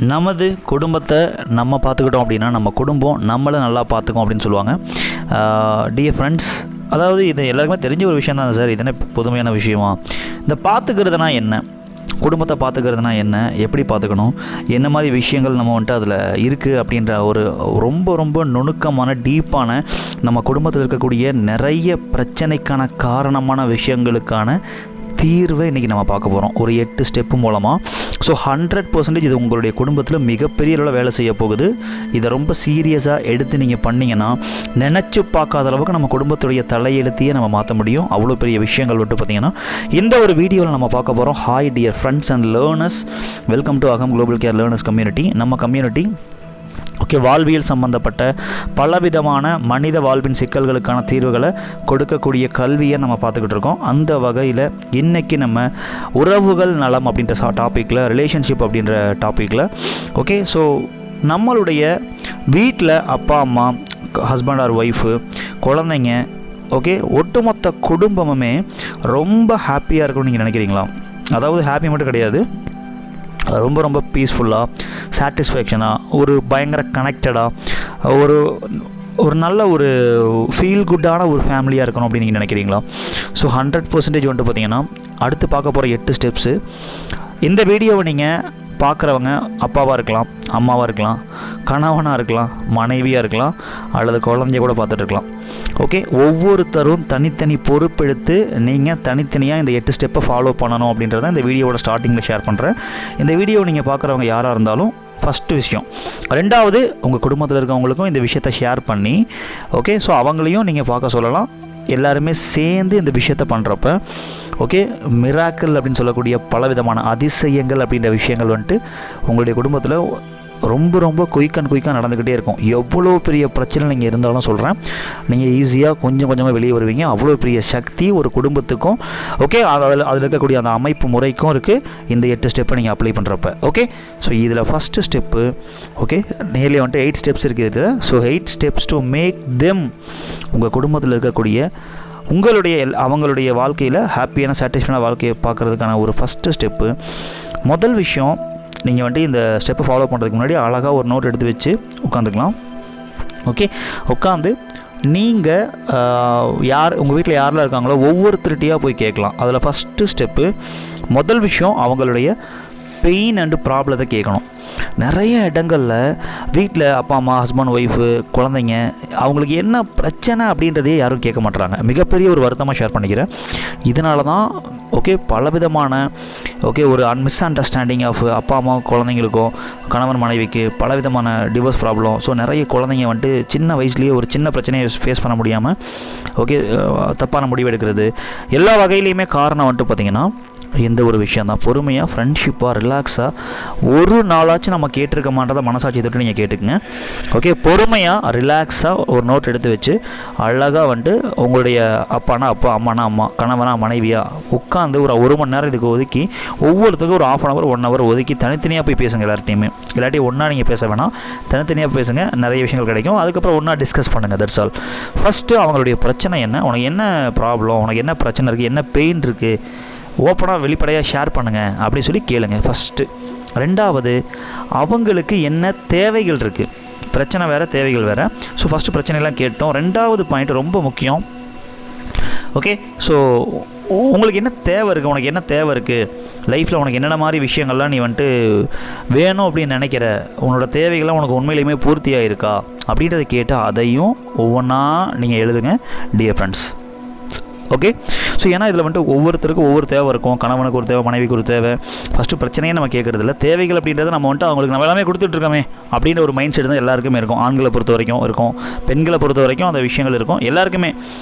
நமது குடும்பத்தை நம்ம பார்த்துக்கிட்டோம் அப்படின்னா நம்ம குடும்பம் நம்மளை நல்லா பார்த்துக்கும் அப்படின்னு சொல்லுவாங்க. டியர் ஃப்ரெண்ட்ஸ், அதாவது இது எல்லாருக்குமே தெரிஞ்ச ஒரு விஷயம் தான் சார். இது என்ன புதுமையான விஷயமா? இந்த பார்த்துக்கிறதுனா என்ன, குடும்பத்தை பார்த்துக்கிறதுனா என்ன, எப்படி பார்த்துக்கணும், என்ன மாதிரி விஷயங்கள் நம்ம வந்துட்டு அதில் இருக்குது அப்படின்ற ஒரு ரொம்ப ரொம்ப நுணுக்கமான டீப்பான நம்ம குடும்பத்தில் இருக்கக்கூடிய நிறைய பிரச்சனைக்கான காரணமான விஷயங்களுக்கான தீர்வை இன்றைக்கி நம்ம பார்க்க போகிறோம் ஒரு 8 ஸ்டெப்பு மூலமாக. ஸோ 100% இது உங்களுடைய குடும்பத்தில் மிகப்பெரிய அளவில் வேலை செய்ய போகுது. இதை ரொம்ப சீரியஸாக எடுத்து நீங்கள் பண்ணிங்கன்னா நினச்சி பார்க்காத அளவுக்கு நம்ம குடும்பத்துடைய தலையெழுத்தையே நம்ம மாற்ற முடியும். அவ்வளோ பெரிய விஷயங்கள் விட்டு பார்த்திங்கன்னா இந்த ஒரு வீடியோவில் நம்ம பார்க்க போகிறோம். Hi dear friends and learners, welcome to அகம் குளோபல் கேர் லேர்னர்ஸ் கம்யூனிட்டி. நம்ம கம்யூனிட்டி வாழ்வியல் சம்பந்தப்பட்ட பலவிதமான மனித வாழ்வின் சிக்கல்களுக்கான தீர்வுகளை கொடுக்கக்கூடிய கல்வியை நம்ம பார்த்துக்கிட்டு இருக்கோம். அந்த வகையில் இன்றைக்கி நம்ம உறவுகள் நலம் அப்படின்ற டாப்பிக்கில், ரிலேஷன்ஷிப் அப்படின்ற டாப்பிக்கில் ஸோ நம்மளுடைய வீட்டில் அப்பா அம்மா, ஹஸ்பண்ட் ஆர் ஒய்ஃபு, குழந்தைங்க ஒட்டுமொத்த குடும்பமுமே ரொம்ப ஹாப்பியாக இருக்கும்னு நீங்கள் நினைக்கிறீங்களா? அதாவது ஹாப்பி மட்டும் கிடையாது, ரொம்ப ரொம்ப பீஸ்ஃபுல்லாக, சாட்டிஸ்ஃபேக்ஷனாக, ஒரு பயங்கர கனெக்டடாக, ஒரு நல்ல ஒரு ஃபீல் குட்டான ஒரு ஃபேமிலியாக இருக்கணும் அப்படின்னு நீங்கள் நினைக்கிறீங்களா? ஸோ 100% வந்துட்டு பார்த்திங்கன்னா அடுத்து பார்க்க போகிற 8 ஸ்டெப்ஸு. இந்த வீடியோவை நீங்கள் பார்க்குறவங்க அப்பாவாக இருக்கலாம், அம்மாவாக இருக்கலாம், கணவனாக இருக்கலாம், மனைவியாக இருக்கலாம், அல்லது குழந்தைய கூட பார்த்துட்டு இருக்கலாம். ஒவ்வொருத்தரும் தனித்தனி பொறுப்பெடுத்து நீங்கள் தனித்தனியாக இந்த 8 ஸ்டெப்பை ஃபாலோ பண்ணணும் அப்படின்றத இந்த வீடியோவோட ஸ்டார்டிங்கில் ஷேர் பண்ணுறேன். இந்த வீடியோவை நீங்கள் பார்க்குறவங்க யாராக இருந்தாலும் ஃபஸ்ட்டு விஷயம். ரெண்டாவது, உங்கள் குடும்பத்தில் இருக்கவங்களுக்கும் இந்த விஷயத்தை ஷேர் பண்ணி ஸோ அவங்களையும் நீங்கள் பார்க்க சொல்லலாம். எல்லாருமே சேர்ந்து இந்த விஷயத்தை பண்ணுறப்ப மிராக்கிள் அப்படின்னு சொல்லக்கூடிய பலவிதமான அதிசயங்கள் அப்படின்ற விஷயங்கள் வந்துட்டு உங்களுடைய குடும்பத்தில் ரொம்ப ரொம்ப குயிக்காக நடந்துக்கிட்டே இருக்கும். எவ்வளோ பெரிய பிரச்சனை நீங்கள் இருந்தாலும் சொல்கிறேன், நீங்கள் ஈஸியாக கொஞ்சம் கொஞ்சமாக வெளியே வருவீங்க. அவ்வளோ பெரிய சக்தி ஒரு குடும்பத்துக்கும் அதில் இருக்கக்கூடிய அந்த அமைப்பு முறைக்கும் இருக்குது இந்த 8 ஸ்டெப்பை நீங்கள் அப்ளை பண்ணுறப்ப. ஸோ இதில் ஃபஸ்ட்டு ஸ்டெப்பு நியர்லி வந்துட்டு 8 ஸ்டெப்ஸ் இருக்குது இதில். So 8 steps to make them, உங்கள் குடும்பத்தில் இருக்கக்கூடிய அவங்களுடைய வாழ்க்கையில் ஹாப்பியான சாட்டிஸ்ஃபைடான வாழ்க்கையை பார்க்குறதுக்கான ஒரு ஃபஸ்ட்டு ஸ்டெப்பு. முதல் விஷயம், நீங்கள் வந்துட்டு இந்த ஸ்டெப்பை ஃபாலோ பண்ணுறதுக்கு முன்னாடி அழகாக ஒரு நோட் எடுத்து வச்சு உட்காந்துக்கலாம். உட்காந்து நீங்கள் உங்கள் வீட்டில் யாரெல்லாம் இருக்காங்களோ ஒவ்வொருத்தருகிட்டையாக போய் கேட்கலாம். அதில் ஃபஸ்ட்டு ஸ்டெப்பு, முதல் விஷயம் அவங்களுடைய பெயின் அண்டு ப்ராப்ளத்தை கேட்கணும். நிறைய இடங்களில் வீட்டில் அப்பா அம்மா, ஹஸ்பண்ட் ஒய்ஃபு, குழந்தைங்க, அவங்களுக்கு என்ன பிரச்சனை அப்படின்றதே யாரும் கேட்க மாட்டுறாங்க. மிகப்பெரிய ஒரு வருத்தமாக ஷேர் பண்ணிக்கிறேன். இதனால தான் பலவிதமான ஒரு மிஸ் அண்டர்ஸ்டாண்டிங் ஆஃப் அப்பா அம்மா குழந்தைங்களுக்கும், கணவன் மனைவிக்கு பலவிதமான டிவோர்ஸ் ப்ராப்ளம். ஸோ நிறைய குழந்தைங்க வந்துட்டு சின்ன வயசுலேயே ஒரு சின்ன பிரச்சனையை ஃபேஸ் பண்ண முடியாமல் தப்பான முடிவு எடுக்கிறது. எல்லா வகையிலையுமே காரணம் வந்துட்டு பார்த்திங்கன்னா எந்த ஒரு விஷயம் தான். பொறுமையாக, ஃப்ரெண்ட்ஷிப்பாக, ரிலாக்ஸாக, ஒரு நாளாச்சும் நம்ம கேட்டிருக்க மாட்டதை மனசாட்சி தொட்டு நீங்கள் கேட்டுக்குங்க. பொறுமையாக ரிலாக்ஸாக ஒரு நோட் எடுத்து வச்சு அழகாக வந்துட்டு உங்களுடைய அப்பானா அப்பா, அம்மானா அம்மா, கணவனா மனைவியாக உட்காந்து ஒரு மணி நேரம் இதுக்கு ஒதுக்கி ஒவ்வொருத்தருக்கும் ஒரு 1/2 hour 1 hour ஒதுக்கி தனித்தனியாக போய் பேசுங்க. எல்லார்ட்டையுமே இல்லாட்டி ஒன்றா நீங்கள் பேச வேணாம், தனித்தனியாக பேசுங்க, நிறைய விஷயங்கள் கிடைக்கும். அதுக்கப்புறம் ஒன்றா டிஸ்கஸ் பண்ணுங்கள். That's all. ஃபஸ்ட்டு அவங்களுடைய பிரச்சனை என்ன, உனக்கு என்ன ப்ராப்ளம், உனக்கு என்ன பிரச்சனை இருக்குது, என்ன பெயின் இருக்குது, ஓப்பனாக வெளிப்படையாக ஷேர் பண்ணுங்கள் அப்படின்னு சொல்லி கேளுங்க ஃபஸ்ட்டு. ரெண்டாவது, அவங்களுக்கு என்ன தேவைகள் இருக்குது, பிரச்சனை வேறு, தேவைகள் வேறு. ஸோ ஃபஸ்ட்டு பிரச்சனைலாம் கேட்டோம். ரெண்டாவது பாயிண்ட் ரொம்ப முக்கியம். ஸோ உங்களுக்கு என்ன தேவை இருக்குது, உனக்கு என்ன தேவை இருக்குது லைஃப்பில், உனக்கு என்னென்ன மாதிரி விஷயங்கள்லாம் நீ வந்துட்டு வேணும் அப்படின்னு நினைக்கிற, உன்னோட தேவைகள்லாம் உனக்கு உண்மையிலுமே பூர்த்தியாக இருக்கா அப்படின்றத கேட்டு அதையும் ஒவ்வொன்றா நீங்கள் எழுதுங்க டியர் ஃப்ரெண்ட்ஸ். ஸோ ஏன்னா இதில் வந்துட்டு ஒவ்வொருத்தருக்கும் ஒவ்வொரு தேவை இருக்கும். கணவனுக்கு ஒரு தேவை, மனைவிக்கு ஒரு தேவை. ஃபஸ்ட்டு பிரச்சனையே நம்ம கேட்குறது இல்லை, தேவைகள் அப்படின்றத நம்ம வந்துட்டு அவங்களுக்கு நம்ம எல்லாமே கொடுத்துட்ருக்கோமே அப்படின்ற ஒரு மைண்ட் செட் தான் எல்லாருக்குமே இருக்கும். ஆண்களை பொறுத்த வரைக்கும் இருக்கும், பெண்களை பொறுத்த வரைக்கும் அந்த விஷயங்கள் இருக்கும். எல்லாருக்குமே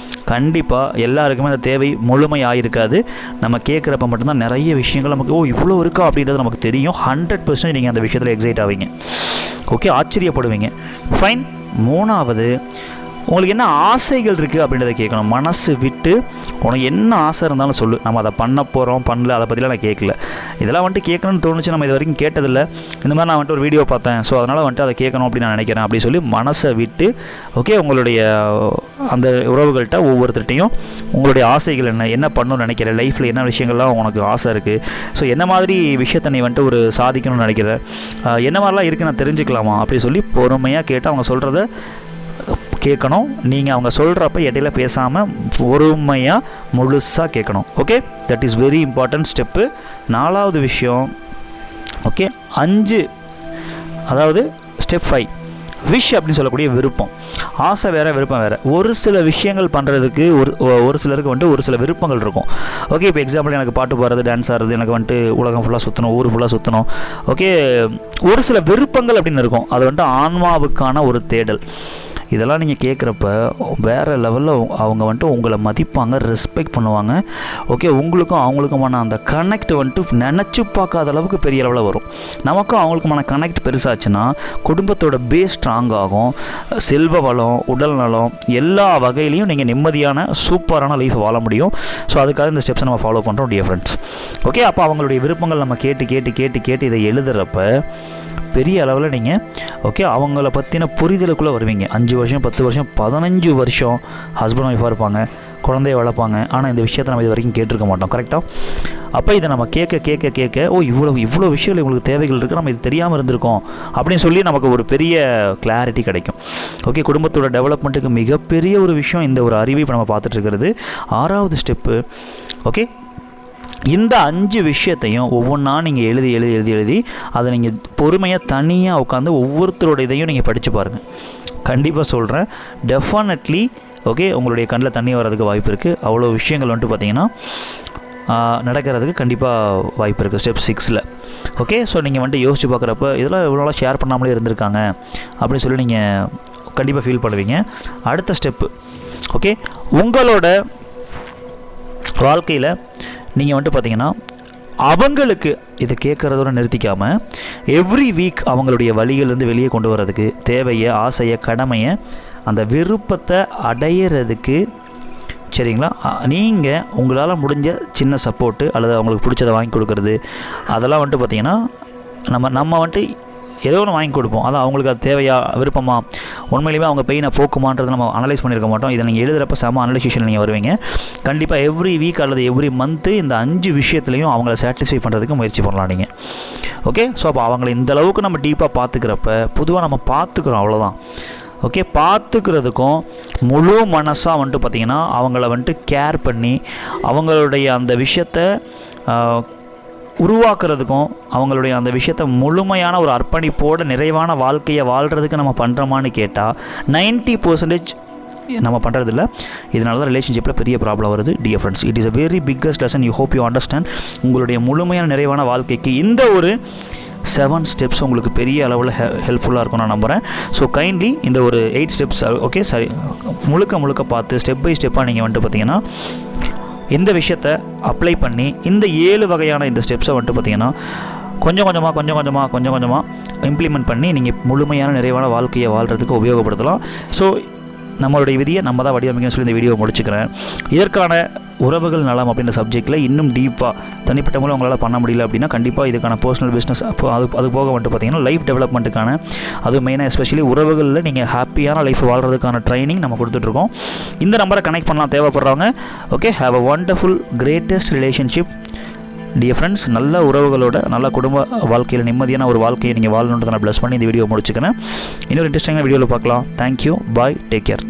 கண்டிப்பாக எல்லாருக்குமே அந்த தேவை முழுமையாயிருக்காது. நம்ம கேட்குறப்ப மட்டும்தான் நிறைய விஷயங்கள் நமக்கு இவ்வளோ இருக்கா அப்படின்றது நமக்கு தெரியும். 100% நீங்கள் அந்த விஷயத்தில் எக்ஸைட் ஆவீங்க. ஆச்சரியப்படுவீங்க. ஃபைன். மூணாவது, உங்களுக்கு என்ன ஆசைகள் இருக்குது அப்படின்றத கேட்கணும். மனசு விட்டு உனக்கு என்ன ஆசை இருந்தாலும் சொல்லு. நம்ம அதை பண்ண போகிறோம் பண்ணல அதை பற்றிலாம் நான் கேட்கல. இதெல்லாம் வந்துட்டு கேட்கணும்னு தோணுச்சு, நம்ம இது வரைக்கும் கேட்டதில்லை. இந்த மாதிரி நான் வந்துட்டு ஒரு வீடியோ பார்த்தேன், ஸோ அதனால் வந்துட்டு அதை கேட்கணும் அப்படின்னு நான் நினைக்கிறேன் அப்படி சொல்லி மனசை விட்டு ஓகே உங்களுடைய அந்த உறவுகள்கிட்ட ஒவ்வொருத்தர்ட்டையும் உங்களுடைய ஆசைகள் என்ன பண்ணணும்னு நினைக்கிற, லைஃப்பில் என்ன விஷயங்கள்லாம் உனக்கு ஆசை இருக்குது, ஸோ என்ன மாதிரி விஷயத்தை நீ வந்துட்டு ஒரு சாதிக்கணும்னு நினைக்கிற, என்ன மாதிரிலாம் இருக்குது நான் தெரிஞ்சுக்கலாமா அப்படி சொல்லி பொறுமையாக கேட்டு அவங்க சொல்கிறத கேட்கணும். நீங்கள் அவங்க சொல்கிறப்ப இடையில பேசாமல் பொறுமையாக முழுசாக கேட்கணும். Okay, that is very important step. 4வது விஷயம் ஓகே 5, அதாவது ஸ்டெப் 5 விஷ் அப்படின்னு சொல்லக்கூடிய விருப்பம். ஆசை வேறு, விருப்பம் வேறு. ஒரு சில விஷயங்கள் பண்ணுறதுக்கு ஒரு சிலருக்கு வந்துட்டு ஒரு சில விருப்பங்கள் இருக்கும். ஓகே, இப்போ எக்ஸாம்பிள் எனக்கு பாட்டு பாடுறது, டான்ஸ் ஆடுறது, எனக்கு வந்துட்டு உலகம் ஃபுல்லாக சுற்றணும், ஊர் ஃபுல்லாக சுற்றணும். ஓகே, ஒரு சில விருப்பங்கள் அப்படின்னு இருக்கும். அது வந்துட்டு ஆன்மாவுக்கான ஒரு தேடல். இதெல்லாம் நீங்கள் கேட்குறப்ப வேறு லெவலில் அவங்க வந்துட்டு உங்களை மதிப்பாங்க, ரெஸ்பெக்ட் பண்ணுவாங்க. ஓகே, உங்களுக்கும் அவங்களுக்குமான அந்த கனெக்ட் வந்துட்டு நினச்சி பார்க்காத அளவுக்கு பெரிய அளவில் வரும். நமக்கும் அவங்களுக்குமான கனெக்ட் பெருசாச்சுன்னா குடும்பத்தோட பேஸ் ஸ்ட்ராங் ஆகும். செல்வ வளம், உடல் நலம் எல்லா வகையிலையும் நீங்கள் நிம்மதியான சூப்பரான லைஃப் வாழ முடியும். ஸோ அதுக்காக இந்த ஸ்டெப்ஸை நம்ம ஃபாலோ பண்ணுறோம் டியர் ஃப்ரெண்ட்ஸ். ஓகே, அப்போ அவங்களுடைய விருப்பங்கள் நம்ம கேட்டு இதை எழுதுகிறப்ப பெரிய அளவில் நீங்கள் ஓகே அவங்கள பற்றின புரிதலுக்குள்ளே வருவீங்க. 5 வருஷம் 10 வருஷம் 15 வருஷம் ஹஸ்பண்ட் ஒய்ஃபாக இருப்பாங்க, குழந்தைய வளர்ப்பாங்க. ஆனால் இந்த விஷயத்தை நம்ம இது வரைக்கும் கேட்டிருக்க மாட்டோம். கரெக்டாக? அப்போ இதை நம்ம கேட்க ஓ இவ்வளோ விஷயங்கள் இவங்களுக்கு தேவைகள் இருக்குது, நம்ம இது தெரியாமல் இருந்திருக்கோம் அப்படின்னு சொல்லி நமக்கு ஒரு பெரிய கிளாரிட்டி கிடைக்கும். ஓகே, குடும்பத்தோட டெவலப்மெண்ட்டுக்கு மிகப்பெரிய ஒரு விஷயம் இந்த ஒரு அறிவை இப்போ நம்ம பார்த்துட்டு இருக்கிறது. 6வது ஸ்டெப்பு ஓகே, இந்த 5 விஷயத்தையும் ஒவ்வொன்றா நீங்கள் எழுதி அதை நீங்கள் பொறுமையாக தனியாக உட்காந்து ஒவ்வொருத்தரோட இதையும் நீங்கள் படித்து பாருங்கள். கண்டிப்பாக சொல்கிறேன், டெஃபினெட்லி ஓகே உங்களுடைய கண்ணில் தண்ணி வர்றதுக்கு வாய்ப்பு இருக்குது. அவ்வளோ விஷயங்கள் வந்துட்டு பார்த்திங்கன்னா நடக்கிறதுக்கு கண்டிப்பாக வாய்ப்பு இருக்குது ஸ்டெப் 6ல். ஓகே, ஸோ நீங்கள் வந்துட்டு யோசித்து பார்க்குறப்ப இதெல்லாம் இவ்வளோ நாளாக ஷேர் பண்ணாமலே இருந்திருக்காங்க அப்படின்னு சொல்லி நீங்கள் கண்டிப்பாக ஃபீல் பண்ணுவீங்க. அடுத்த ஸ்டெப்பு ஓகே, உங்களோட வாழ்க்கையில் நீங்கள் வந்துட்டு பார்த்தீங்கன்னா அவங்களுக்கு இதை கேட்குறதோட நிறுத்திக்காமல் எவ்ரி வீக் அவங்களுடைய வழிகள்லேருந்து வெளியே கொண்டு வர்றதுக்கு தேவையை, ஆசையை, கடமையை, அந்த விருப்பத்தை அடையிறதுக்கு சரிங்களா, நீங்கள் உங்களால் முடிஞ்ச சின்ன சப்போர்ட்டு அல்லது அவங்களுக்கு பிடிச்சதை வாங்கி கொடுக்குறது அதெல்லாம் வந்துட்டு பார்த்திங்கன்னா நம்ம வந்துட்டு ஏதோ ஒன்று வாங்கி கொடுப்போம். அதான் அவங்களுக்கு அது தேவையா, விருப்பமா, உண்மையிலேயே அவங்க பெயினை போக்குமான்றதை நம்ம அனலைஸ் பண்ணியிருக்க மாட்டோம். இதை நீங்கள் எழுதுகிறப்ப செம அனலைசேஷனில் நீங்கள் வருவீங்க. கண்டிப்பாக எவ்ரி வீக் அல்லது எவ்ரி மந்த்து இந்த 5 விஷயத்துலையும் அவங்கள சாட்டிஸ்ஃபை பண்ணுறதுக்கு முயற்சி பண்ணலாம் நீங்கள். ஓகே, ஸோ அப்போ அவங்கள இந்த அளவுக்கு நம்ம டீப்பாக பார்த்துக்கிறப்ப பொதுவாக நம்ம பார்த்துக்குறோம், அவ்வளோதான். ஓகே, பார்த்துக்கிறதுக்கும் முழு மனசாக வந்துட்டு பார்த்திங்கன்னா அவங்கள வந்துட்டு கேர் பண்ணி அவங்களுடைய அந்த விஷயத்தை உருவாக்குறதுக்கும் அவங்களுடைய அந்த விஷயத்தை முழுமையான ஒரு அர்ப்பணிப்போட நிறைவான வாழ்க்கையை வாழ்கிறதுக்கு நம்ம பண்ணுறோமான்னு கேட்டால் 90% நம்ம பண்ணுறதில்ல. இதனால தான் ரிலேஷன்ஷிப்பில் பெரிய ப்ராப்ளம் வருது dear friends. It is a very biggest lesson. You hope you understand. உங்களுடைய முழுமையான நிறைவான வாழ்க்கைக்கு இந்த ஒரு 7 ஸ்டெப்ஸ் உங்களுக்கு பெரிய அளவில் ஹெல்ப்ஃபுல்லாக இருக்கும் நான் நம்புகிறேன். ஸோ கைண்ட்லி இந்த ஒரு 8 ஸ்டெப்ஸ் ஓகே சரி முழுக்க பார்த்து ஸ்டெப் பை ஸ்டெப்பாக நீங்கள் வந்துட்டு பார்த்தீங்கன்னா இந்த விஷயத்தை அப்ளை பண்ணி இந்த 7 வகையான இந்த ஸ்டெப்ஸை வந்துட்டு பார்த்திங்கன்னா கொஞ்சம் கொஞ்சமாக இம்ப்ளிமெண்ட் பண்ணி நீங்கள் முழுமையான நிறைவான வாழ்க்கையை வாழ்கிறதுக்கு உபயோகப்படுத்தலாம். ஸோ நம்மளுடைய விதியை நம்ம தான் வடிவமைக்கணும்னு சொல்லி இந்த வீடியோ முடிச்சுக்கிறேன். இதற்கான உறவுகள் நலம் அப்படின்ற சப்ஜெக்டில் இன்னும் டீப்பாக தனிப்பட்ட மூலம் உங்களால் பண்ண முடியல அப்படின்னா கண்டிப்பாக இதுக்கான பர்சனல் பிஸ்னஸ் அது போக வந்துட்டு பார்த்திங்கன்னா லைஃப் டெவலப்மெண்ட்டுக்கான அது மெயினாக எஸ்பெஷலி உறவுகளில் நீங்கள் ஹாப்பியான லைஃப் வாழ்கிறதுக்கான ட்ரைனிங் நம்ம கொடுத்துட்ருக்கோம். இந்த நம்பரை கனெக்ட் பண்ணலாம் தேவைப்படுறவங்க. Okay, have a wonderful greatest relationship dear friends. நல்ல உறவுகளோட நல்ல குடும்ப வாழ்க்கையில் நிம்மதியான ஒரு வாழ்க்கையை நீங்கள் வாழணுன்றதை நான் ப்ளஸ் பண்ணி இந்த வீடியோ முடிச்சுக்கிறேன். இன்னொரு இன்ட்ரெஸ்டிங்கான வீடியோவில் பார்க்கலாம். தேங்க்யூ, பாய், டேக் கேர்.